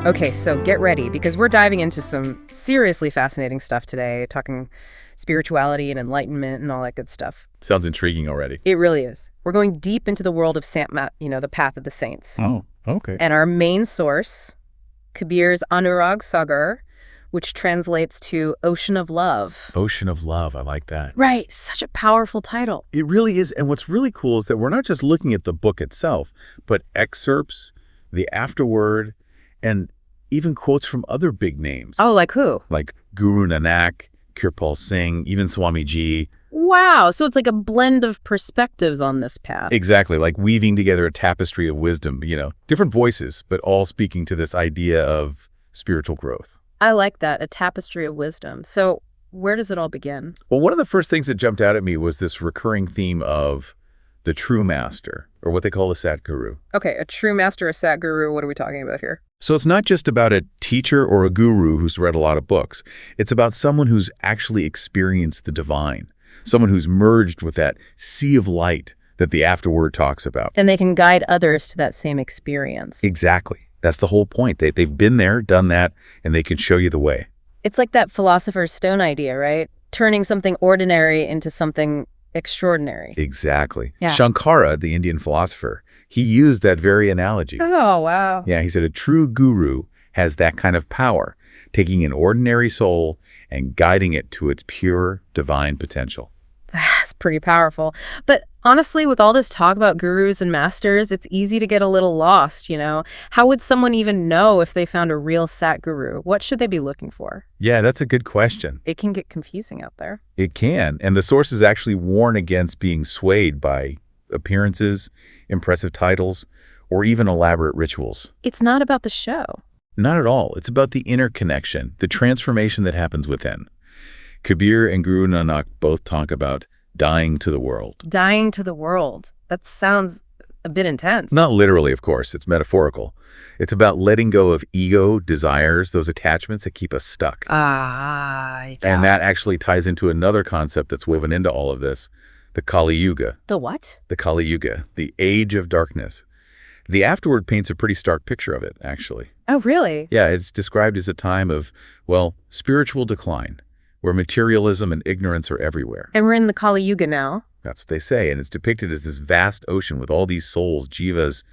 Okay, so get ready because we're diving into some seriously fascinating stuff today, talking spirituality and enlightenment and all that good stuff. Sounds intriguing already. It really is. We're going deep into the world of Santmat, the path of the saints. Oh, okay. And our main source, Kabir's Anurag Sagar, which translates to Ocean of Love. Ocean of Love, I like that. Right, such a powerful title. It really is. And what's really cool is that we're not just looking at the book itself, but excerpts, the afterword, and even quotes from other big names. Oh, like who? Like Guru Nanak, Kirpal Singh, even Swamiji. Wow, so it's like a blend of perspectives on this path. Exactly, like weaving together a tapestry of wisdom, different voices, but all speaking to this idea of spiritual growth. I like that, a tapestry of wisdom. So where does it all begin? Well, one of the first things that jumped out at me was this recurring theme of the true master, or what they call a Satguru. Okay, a true master, a Satguru, what are we talking about here? So it's not just about a teacher or a guru who's read a lot of books. It's about someone who's actually experienced the divine, someone who's merged with that sea of light that the afterword talks about. And they can guide others to that same experience. Exactly. That's the whole point. They've been there, done that, and they can show you the way. It's like that philosopher's stone idea, right? Turning something ordinary into something extraordinary. Exactly. Yeah. Shankara, the Indian philosopher, he used that very analogy. Oh, wow. Yeah, he said a true guru has that kind of power, taking an ordinary soul and guiding it to its pure divine potential. That's pretty powerful. But honestly, with all this talk about gurus and masters, it's easy to get a little lost, How would someone even know if they found a real Satguru? What should they be looking for? Yeah, that's a good question. It can get confusing out there. It can, and the sources actually warn against being swayed by appearances, impressive titles, or even elaborate rituals. It's not about the show. Not at all. It's about the inner connection, the transformation that happens within. Kabir and Guru Nanak both talk about dying to the world. Dying to the world. That sounds a bit intense. Not literally, of course. It's metaphorical. It's about letting go of ego, desires, those attachments that keep us stuck. Yeah. And that actually ties into another concept that's woven into all of this, the Kali Yuga. The what? The Kali Yuga, the age of darkness. The afterword paints a pretty stark picture of it, actually. Oh, really? Yeah, it's described as a time of, spiritual decline, where materialism and ignorance are everywhere. And we're in the Kali Yuga now. That's what they say, and it's depicted as this vast ocean with all these souls, jivas,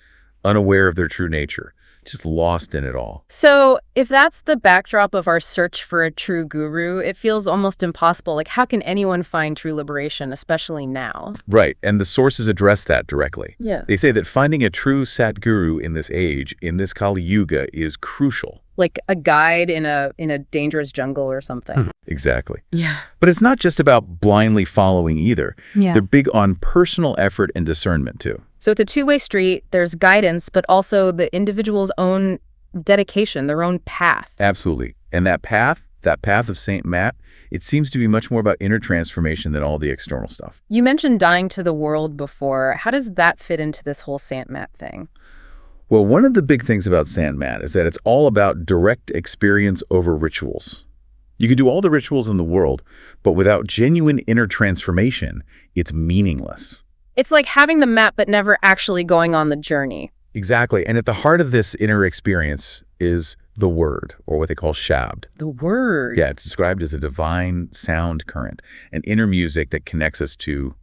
unaware of their true nature, just lost in it all. So if that's the backdrop of our search for a true guru, it feels almost impossible. Like, how can anyone find true liberation, especially now? Right, and the sources address that directly. Yeah. They say that finding a true Satguru in this age, in this Kali Yuga, is crucial. Like a guide in a dangerous jungle or something. Exactly. Yeah. But it's not just about blindly following either. Yeah. They're big on personal effort and discernment, too. So it's a two-way street. There's guidance, but also the individual's own dedication, their own path. Absolutely. And that path of Saint Matt, it seems to be much more about inner transformation than all the external stuff. You mentioned dying to the world before. How does that fit into this whole Saint Matt thing? Well, one of the big things about Saint Matt is that it's all about direct experience over rituals. You can do all the rituals in the world, but without genuine inner transformation, it's meaningless. It's like having the map but never actually going on the journey. Exactly. And at the heart of this inner experience is the word, or what they call shabd. The word. Yeah, it's described as a divine sound current, an inner music that connects us to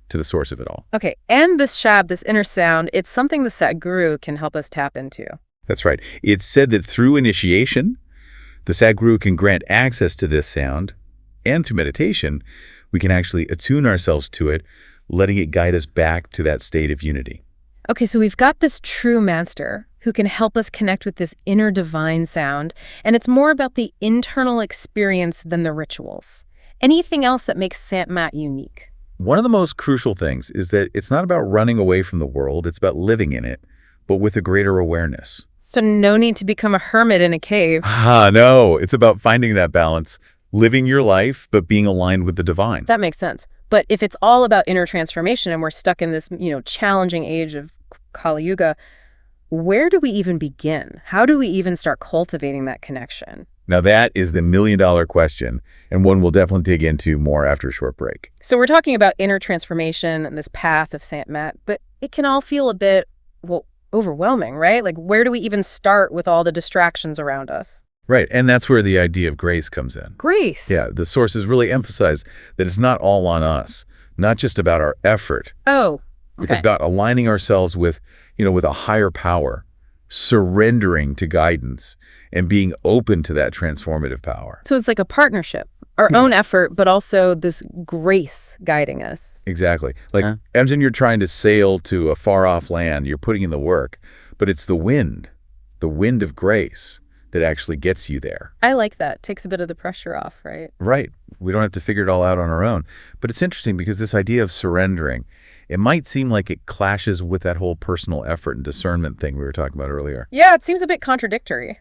the source of it all. Okay, and this shabd, this inner sound, it's something the Satguru can help us tap into. That's right. It's said that through initiation, the Satguru can grant access to this sound, and through meditation, we can actually attune ourselves to it, letting it guide us back to that state of unity. Okay, so we've got this true master who can help us connect with this inner divine sound, and it's more about the internal experience than the rituals. Anything else that makes Saint Matt unique? One of the most crucial things is that it's not about running away from the world, it's about living in it, but with a greater awareness. So no need to become a hermit in a cave. No, it's about finding that balance, living your life, but being aligned with the divine. That makes sense. But if it's all about inner transformation and we're stuck in this, challenging age of Kali Yuga, where do we even begin? How do we even start cultivating that connection? Now that is the million-dollar question, and one we'll definitely dig into more after a short break. So we're talking about inner transformation and this path of Saint Matt, but it can all feel a bit, overwhelming, right? Like, where do we even start with all the distractions around us? Right, and that's where the idea of grace comes in. Grace. Yeah, the sources really emphasize that it's not all on us, not just about our effort. Oh, It's okay. about aligning ourselves with, with a higher power, surrendering to guidance, and being open to that transformative power. So it's like a partnership, our own effort, but also this grace guiding us. Exactly. Like, imagine you're trying to sail to a far-off land, you're putting in the work, but it's the wind of grace that actually gets you there. I like that. Takes a bit of the pressure off, right? Right. We don't have to figure it all out on our own. But it's interesting because this idea of surrendering, it might seem like it clashes with that whole personal effort and discernment thing we were talking about earlier. Yeah, it seems a bit contradictory.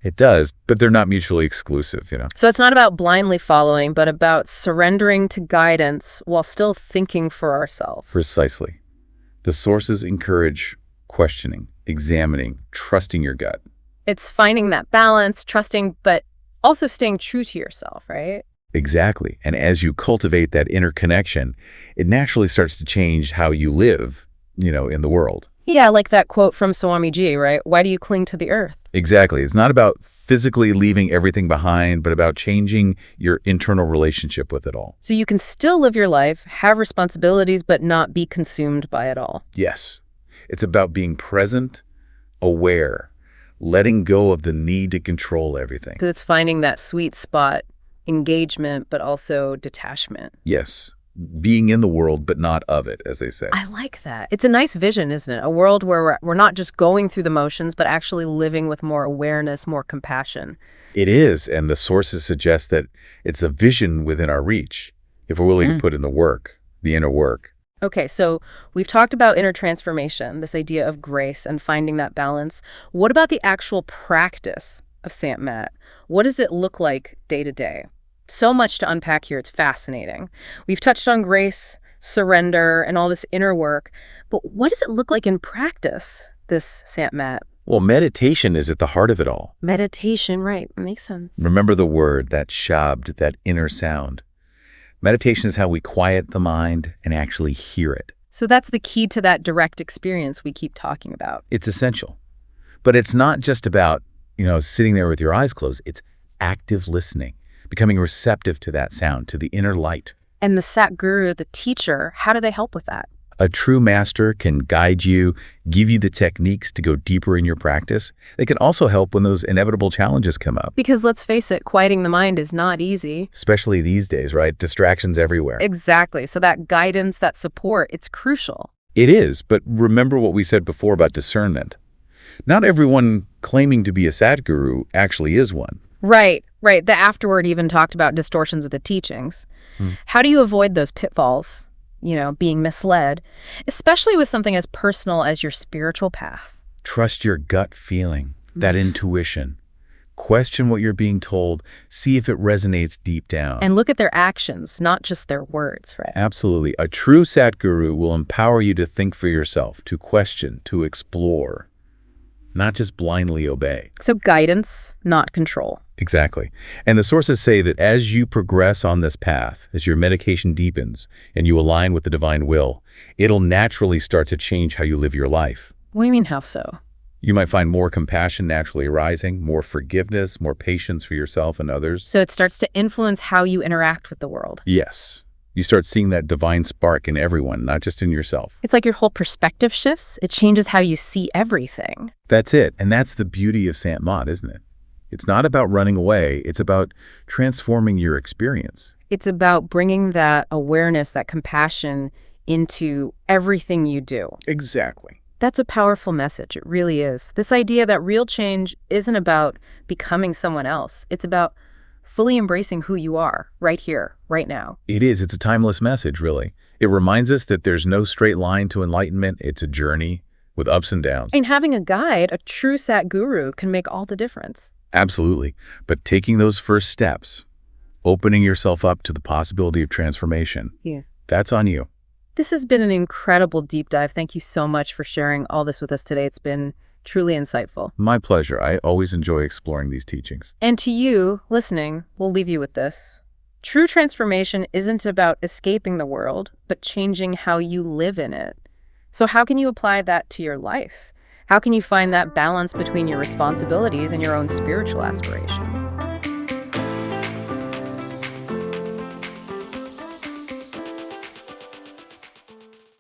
It does, but they're not mutually exclusive, So it's not about blindly following, but about surrendering to guidance while still thinking for ourselves. Precisely. The sources encourage questioning, examining, trusting your gut. It's finding that balance, trusting, but also staying true to yourself, right? Exactly. And as you cultivate that inner connection, it naturally starts to change how you live, in the world. Yeah, like that quote from Swamiji, right? Why do you cling to the earth? Exactly. It's not about physically leaving everything behind, but about changing your internal relationship with it all. So you can still live your life, have responsibilities, but not be consumed by it all. Yes. It's about being present, aware, letting go of the need to control everything. Because it's finding that sweet spot, engagement, but also detachment. Yes. Being in the world, but not of it, as they say. I like that. It's a nice vision, isn't it? A world where we're not just going through the motions, but actually living with more awareness, more compassion. It is, and the sources suggest that it's a vision within our reach, if we're willing to put in the work, the inner work. Okay, so we've talked about inner transformation, this idea of grace and finding that balance. What about the actual practice of Sant Mat? What does it look like day to day? So much to unpack here. It's fascinating. We've touched on grace, surrender, and all this inner work. But what does it look like in practice, this Sant Mat? Well, meditation is at the heart of it all. Meditation, right. Makes sense. Remember the word, that shabd, that inner sound. Meditation is how we quiet the mind and actually hear it. So that's the key to that direct experience we keep talking about. It's essential. But it's not just about, sitting there with your eyes closed. It's active listening, becoming receptive to that sound, to the inner light. And the Sat Guru, the teacher, how do they help with that? A true master can guide you, give you the techniques to go deeper in your practice. They can also help when those inevitable challenges come up. Because let's face it, quieting the mind is not easy. Especially these days, right? Distractions everywhere. Exactly. So that guidance, that support, it's crucial. It is, but remember what we said before about discernment. Not everyone claiming to be a Sadguru actually is one. Right. The afterword even talked about distortions of the teachings. How do you avoid those pitfalls? Being misled, especially with something as personal as your spiritual path. Trust your gut feeling, that intuition. Question what you're being told. See if it resonates deep down. And look at their actions, not just their words, right? Absolutely. A true Satguru will empower you to think for yourself, to question, to explore, not just blindly obey. So guidance, not control. Exactly. And the sources say that as you progress on this path, as your meditation deepens and you align with the divine will, it'll naturally start to change how you live your life. What do you mean, how so? You might find more compassion naturally arising, more forgiveness, more patience for yourself and others. So it starts to influence how you interact with the world. Yes. You start seeing that divine spark in everyone, not just in yourself. It's like your whole perspective shifts. It changes how you see everything. That's it. And that's the beauty of Sant Mat, isn't it? It's not about running away. It's about transforming your experience. It's about bringing that awareness, that compassion into everything you do. Exactly. That's a powerful message. It really is. This idea that real change isn't about becoming someone else. It's about fully embracing who you are right here, right now. It is. It's a timeless message, really. It reminds us that there's no straight line to enlightenment. It's a journey with ups and downs. And having a guide, a true Sat Guru, can make all the difference. Absolutely. But taking those first steps, opening yourself up to the possibility of transformation, that's on you. This has been an incredible deep dive. Thank you so much for sharing all this with us today. It's been truly insightful. My pleasure. I always enjoy exploring these teachings. And to you, listening, we'll leave you with this. True transformation isn't about escaping the world, but changing how you live in it. So how can you apply that to your life? How can you find that balance between your responsibilities and your own spiritual aspirations?